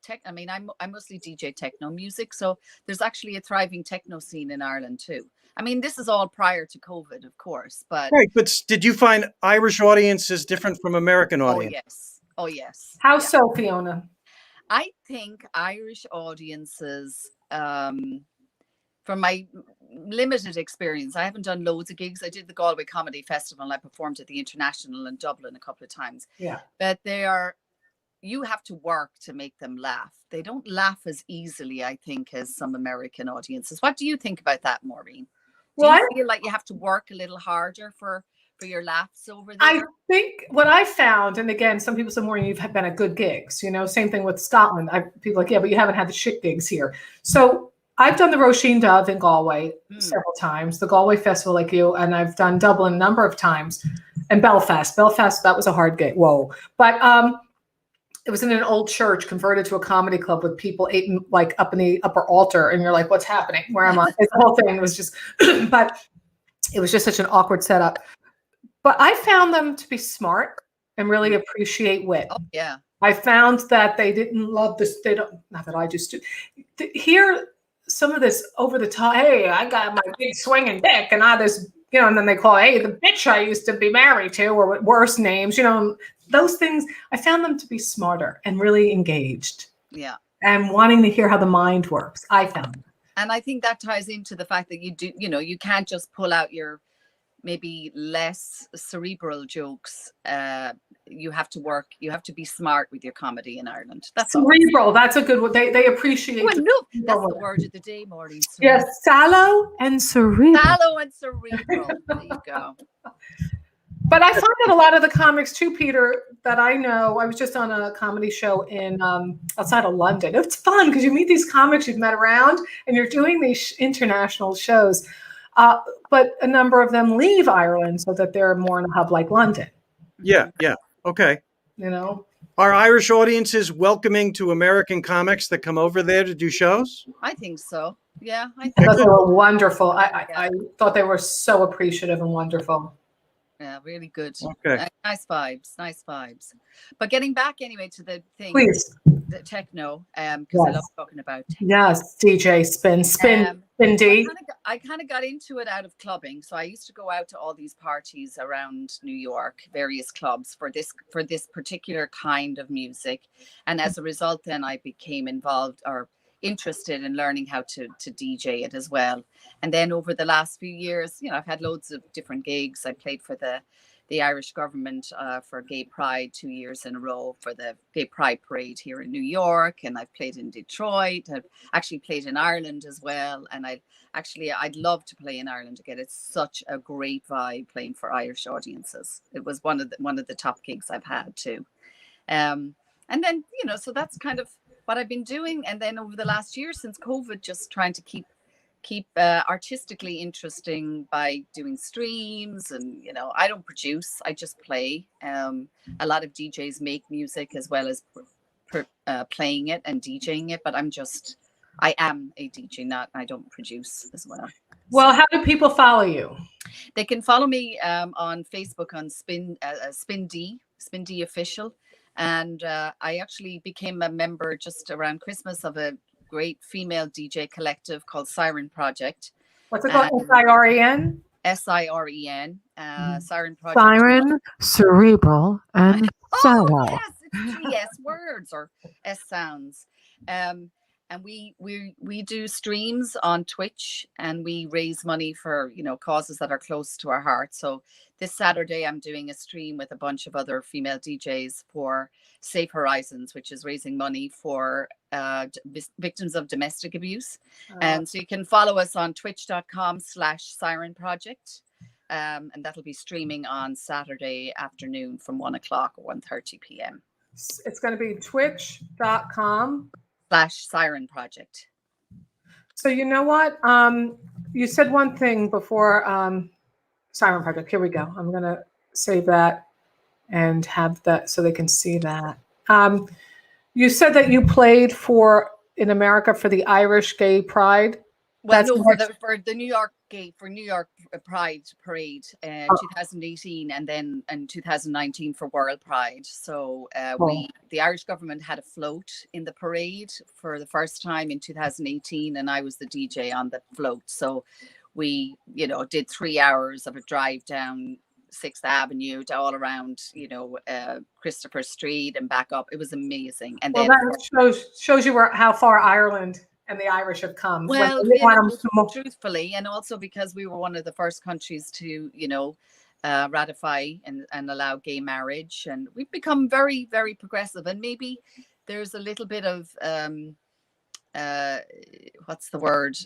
tech. I mean, I mostly DJ techno music, so there's actually a thriving techno scene in Ireland too. I mean, this is all prior to COVID, of course, but Right, but did you find Irish audiences different from American audiences? Oh yes. How so, Fiona? I think Irish audiences, from my limited experience, I haven't done loads of gigs. I did the Galway Comedy Festival, and I performed at the International in Dublin a couple of times. Yeah. But you have to work to make them laugh. They don't laugh as easily, I think, as some American audiences. What do you think about that, Maureen? Do you feel like you have to work a little harder for your laughs over there? I think what I found, and again, some people say, Maureen, you've been at good gigs. Same thing with Scotland. People are like, yeah, but you haven't had the shit gigs here. So I've done the Roisin Dubh in Galway several times, the Galway Festival like you, and I've done Dublin a number of times, and Belfast. Belfast, that was a hard gig. Whoa. But it was in an old church converted to a comedy club with people eating like up in the upper altar. And you're like, what's happening? Where am I? The whole thing was just, but it was just such an awkward setup. But I found them to be smart and really appreciate wit. Oh, yeah. I found that they didn't love this. They don't, not that I just do. Hear some of this over the top. Hey, I got my big swinging dick and all this, and then they call, hey, the bitch I used to be married to, or with worse names, those things. I found them to be smarter and really engaged. Yeah. And wanting to hear how the mind works. I found them. And I think that ties into the fact that you can't just pull out your maybe less cerebral jokes. You have to work. You have to be smart with your comedy in Ireland. That's cerebral. That's a good one. They appreciate. Well, no, that's the word of the day, Maureen. Yes, sallow and cerebral. Sallow and cerebral. There you go. But I find that a lot of the comics too, Peter, that I know, I was just on a comedy show in outside of London. It's fun because you meet these comics you've met around and you're doing these international shows. But a number of them leave Ireland so that they're more in a hub like London. Yeah. Okay. Are Irish audiences welcoming to American comics that come over there to do shows? I think so. Yeah. I thought they were wonderful. I thought they were so appreciative and wonderful. Yeah, really good. Okay. Nice vibes. But getting back anyway to the thing, please, the techno, because I love talking about techno. Yes, DJ spin D. I kind of got into it out of clubbing. So I used to go out to all these parties around New York, various clubs for this particular kind of music, and as a result, then I became involved or interested in learning how to DJ it as well. And then over the last few years, I've had loads of different gigs. I played for the Irish government for Gay Pride 2 years in a row, for the Gay Pride Parade here in New York, and I've played in Detroit. I've actually played in Ireland as well, and I'd love to play in Ireland again. It's such a great vibe playing for Irish audiences. It was one of the top gigs I've had too. And then so that's kind of what I've been doing. And then over the last year since COVID, just trying to keep artistically interesting by doing streams. And I don't produce, I just play. A lot of DJs make music as well as playing it and DJing it, but I am a DJ, I don't produce as well. Well, how do people follow you? They can follow me on Facebook on Spin D Official. And I actually became a member just around Christmas of a great female DJ collective called Siren Project. What's it called? SIREN? SIREN. Siren Project. Siren, cerebral, and sour. Yes, it's 3 S words or S sounds. And we do streams on Twitch, and we raise money for causes that are close to our heart. So this Saturday I'm doing a stream with a bunch of other female DJs for Safe Horizons, which is raising money for victims of domestic abuse. And so you can follow us on twitch.com/Siren Project. And that'll be streaming on Saturday afternoon from 1 o'clock or 1:30 p.m. It's going to be twitch.com/Siren Project. So you know what? You said one thing before Siren Project. Here we go. I'm going to save that and have that so they can see that. You said that you played in America for the Irish Gay Pride. Well, no, for the New York Pride Parade 2018, and then in 2019 for World Pride. So the Irish government had a float in the parade for the first time in 2018, and I was the DJ on the float. So we, did 3 hours of a drive down 6th Avenue to all around, Christopher Street and back up. It was amazing. And then that shows you how far Ireland and the Irish have come. Well, truthfully, and also because we were one of the first countries to, ratify and allow gay marriage, and we've become very, very progressive. And maybe there's a little bit of what's the word?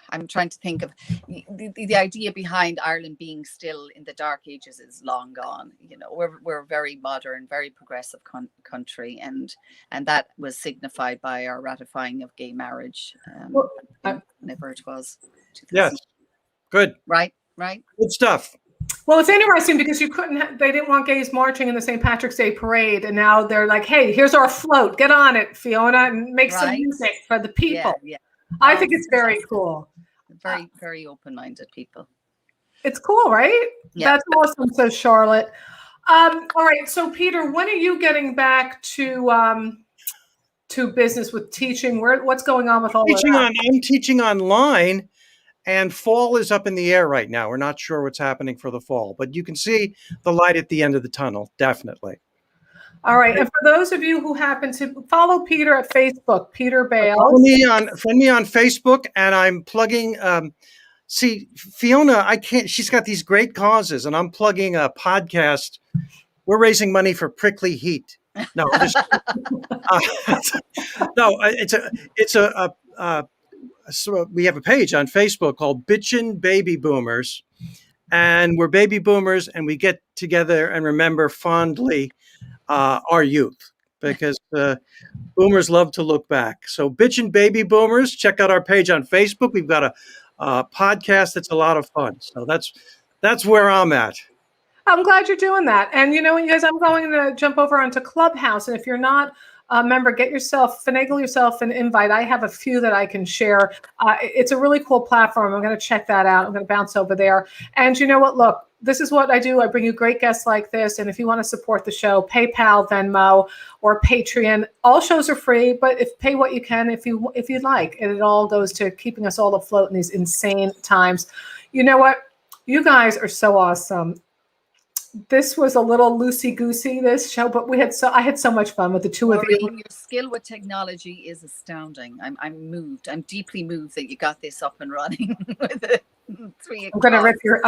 I'm trying to think of the idea behind Ireland being still in the dark ages is long gone. We're a very modern, very progressive country, and that was signified by our ratifying of gay marriage. Whenever it was. Yes, good. Right. Good stuff. Well, it's interesting because they didn't want gays marching in the St. Patrick's Day parade, and now they're like, "Hey, here's our float. Get on it, Fiona, and make some music for the people." Yeah. I think it's very cool. Very, very open-minded people. It's cool, right? Yeah. That's awesome, says Charlotte. All right. So, Peter, when are you getting back to business with teaching? What's going on with all of that? I'm teaching online, and fall is up in the air right now. We're not sure what's happening for the fall, but you can see the light at the end of the tunnel, definitely. All right. And for those of you who happen to follow Peter at Facebook, Peter Bales. Friend me on Facebook, and I'm plugging. See, Fiona, she's got these great causes, and I'm plugging a podcast. We're raising money for Prickly Heat. No, so we have a page on Facebook called Bitchin' Baby Boomers, and we're baby boomers, and we get together and remember fondly our youth, because boomers love to look back. So Bitchin' Baby Boomers, check out our page on Facebook. We've got a podcast that's a lot of fun. So that's where I'm at. I'm glad you're doing that. And you guys, I'm going to jump over onto Clubhouse. And if you're not a member, finagle yourself an invite. I have a few that I can share. It's a really cool platform. I'm going to check that out. I'm going to bounce over there. And you know what? Look, this is what I do. I bring you great guests like this. And if you want to support the show, PayPal, Venmo, or Patreon. All shows are free, but pay what you can if you'd like. And it all goes to keeping us all afloat in these insane times. You know what? You guys are so awesome. this was a little loosey goosey, this show, but I had so much fun with the two of you. Maureen, your skill with technology is astounding. I'm moved. I'm deeply moved that you got this up and running with the 3 I'm gonna o'clock.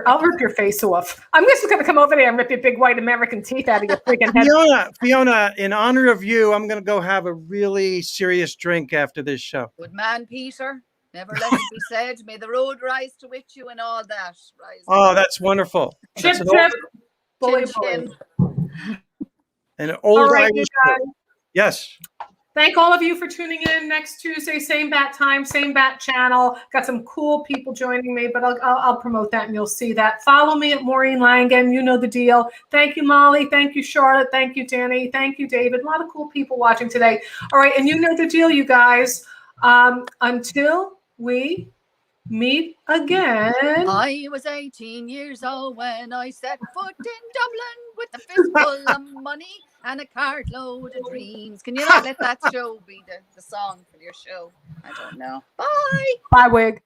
I'll rip your face off. I'm just gonna come over there and rip your big white American teeth out of your freaking head. Fiona, in honor of you, I'm gonna go have a really serious drink after this show. Good man, Peter. Never let it be said. May the road rise to with you and all that. Rise. Oh, that's wonderful. Chip, That's chip. Chin, Bully. an old All right, Irish. you guys. Yes. Thank all of you for tuning in next Tuesday, same bat time, same bat channel. Got some cool people joining me, but I'll promote that and you'll see that. Follow me at Maureen Langan. You know the deal. Thank you, Molly. Thank you, Charlotte. Thank you, Danny. Thank you, David. A lot of cool people watching today. All right, and you know the deal, you guys. Until we meet again. I was 18 years old when I set foot in Dublin with a fistful of money and a cartload of dreams. Can you not let that show be the song for your show? I don't know. Bye. Bye, Wig.